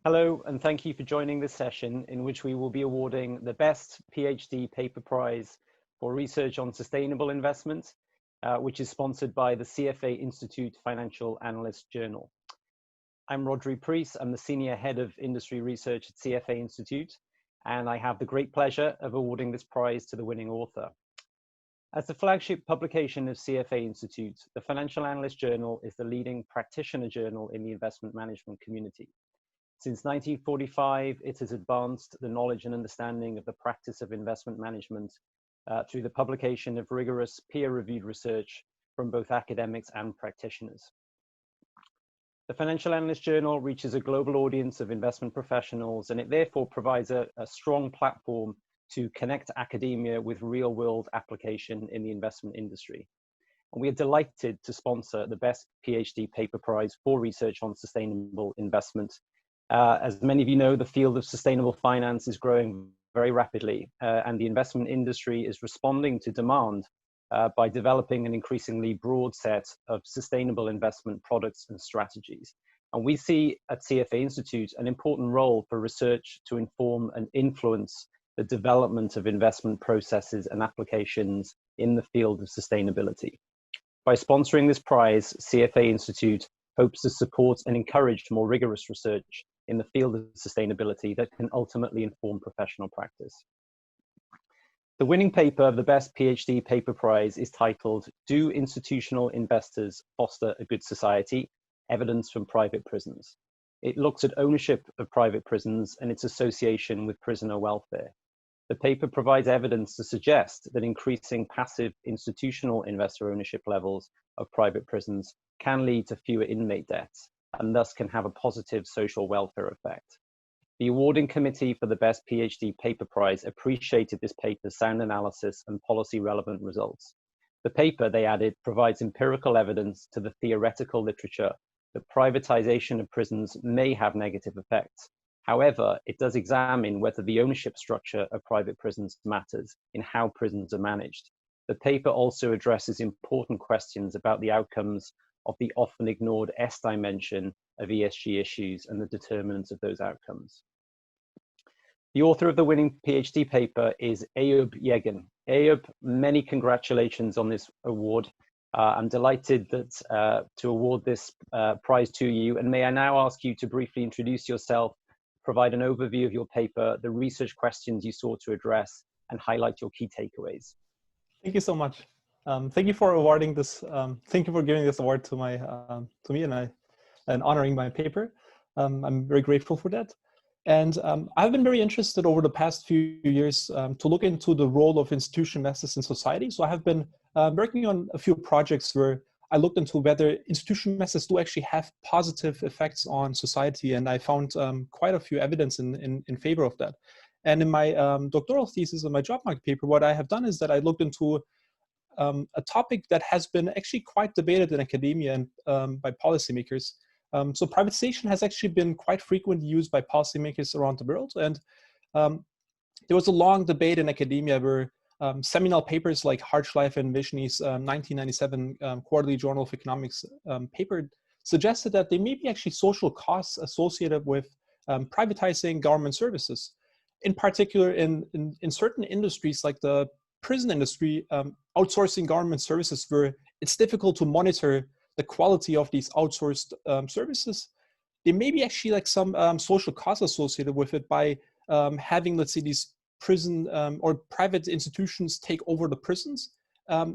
Hello, and thank you for joining this session in which we will be awarding the best PhD paper prize for research on sustainable investment, which is sponsored by the CFA Institute Financial Analyst Journal. I'm Rhodri Preece. I'm the Senior Head of Industry Research at CFA Institute, and I have the great pleasure of awarding this prize to the winning author. As the flagship publication of CFA Institute, the Financial Analyst Journal is the leading practitioner journal in the investment management community. Since 1945, it has advanced the knowledge and understanding of the practice of investment management through the publication of rigorous peer-reviewed research from both academics and practitioners. The Financial Analyst Journal reaches a global audience of investment professionals, and it therefore provides a strong platform to connect academia with real-world application in the investment industry. And we are delighted to sponsor the best PhD paper prize for research on sustainable investment. As many of you know, the field of sustainable finance is growing very rapidly, and the investment industry is responding to demand by developing an increasingly broad set of sustainable investment products and strategies. And we see at CFA Institute an important role for research to inform and influence the development of investment processes and applications in the field of sustainability. By sponsoring this prize, CFA Institute hopes to support and encourage more rigorous research in the field of sustainability that can ultimately inform professional practice. The winning paper of the Best PhD Paper Prize is titled, "Do Institutional Investors Foster a Good Society? Evidence from Private Prisons." It looks at ownership of private prisons and its association with prisoner welfare. The paper provides evidence to suggest that increasing passive institutional investor ownership levels of private prisons can lead to fewer inmate deaths, and thus can have a positive social welfare effect. The awarding committee for the Best PhD Paper Prize appreciated this paper's sound analysis and policy relevant results. The paper, they added, provides empirical evidence to the theoretical literature that privatization of prisons may have negative effects. However, it does examine whether the ownership structure of private prisons matters in how prisons are managed. The paper also addresses important questions about the outcomes of the often ignored S dimension of ESG issues and the determinants of those outcomes. The author of the winning PhD paper is Eyub Yegen. Eyub, many congratulations on this award. I'm delighted that to award this prize to you, and may I now ask you to briefly introduce yourself, provide an overview of your paper, the research questions you sought to address, and highlight your key takeaways. Thank you so much. Thank you for awarding this. Thank you for giving this award to me and honoring my paper. I'm very grateful for that. And I've been very interested over the past few years to look into the role of institutional investors in society. So I have been working on a few projects where I looked into whether institutional investors do actually have positive effects on society, and I found quite a few evidence in favor of that. And in my doctoral thesis and my job market paper, what I have done is that I looked into a topic that has been actually quite debated in academia and by policymakers. So privatization has actually been quite frequently used by policymakers around the world. And there was a long debate in academia where seminal papers like Hartschleifer and Vishny's 1997 Quarterly Journal of Economics paper suggested that there may be actually social costs associated with privatizing government services. In particular, in certain industries like the prison industry, outsourcing government services where it's difficult to monitor the quality of these outsourced services, there may be actually like some social costs associated with it by having, let's say, these prison or private institutions take over the prisons,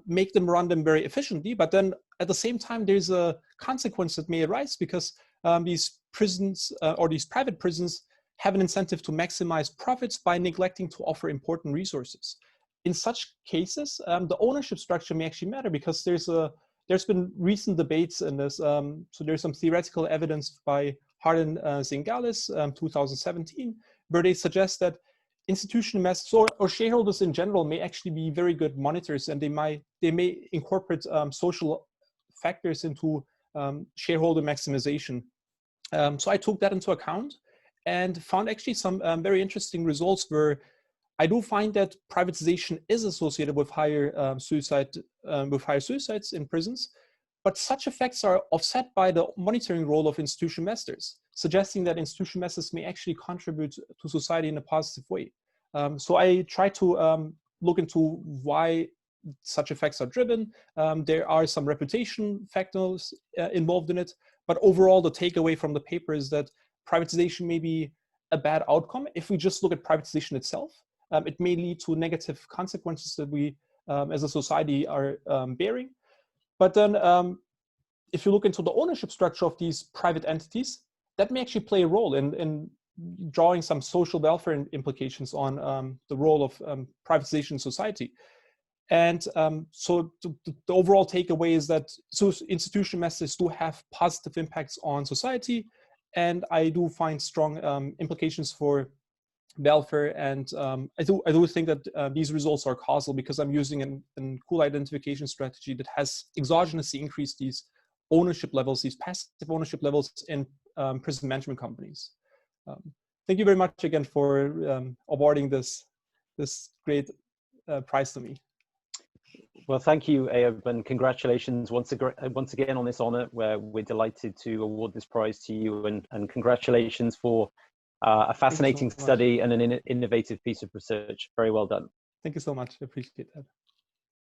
make them run them very efficiently. But then at the same time, there's a consequence that may arise because these prisons or these private prisons have an incentive to maximize profits by neglecting to offer important resources. In such cases, the ownership structure may actually matter because there's been recent debates in this. So there's some theoretical evidence by Hart and Zingalis, 2017, where they suggest that institutional investors or shareholders in general may actually be very good monitors, and they may incorporate social factors into shareholder maximization. So I took that into account and found actually some very interesting results where I do find that privatization is associated with higher suicides in prisons, but such effects are offset by the monitoring role of institutional investors, suggesting that institutional investors may actually contribute to society in a positive way. So I try to look into why such effects are driven. There are some reputation factors involved in it, but overall the takeaway from the paper is that privatization may be a bad outcome. If we just look at privatization itself, it may lead to negative consequences that we as a society are bearing. But then if you look into the ownership structure of these private entities, that may actually play a role in drawing some social welfare implications on the role of privatization in society. And so the overall takeaway is that institutional investors do have positive impacts on society, and I do find strong implications for welfare. And I do think that these results are causal because I'm using a cool identification strategy that has exogenously increased these ownership levels, these passive ownership levels in prison management companies. Thank you very much again for awarding this great prize to me. Well, thank you, Eyub, and congratulations once again on this honor, where we're delighted to award this prize to you, and congratulations for a fascinating study and an innovative piece of research. Very well done. Thank you so much. I appreciate that.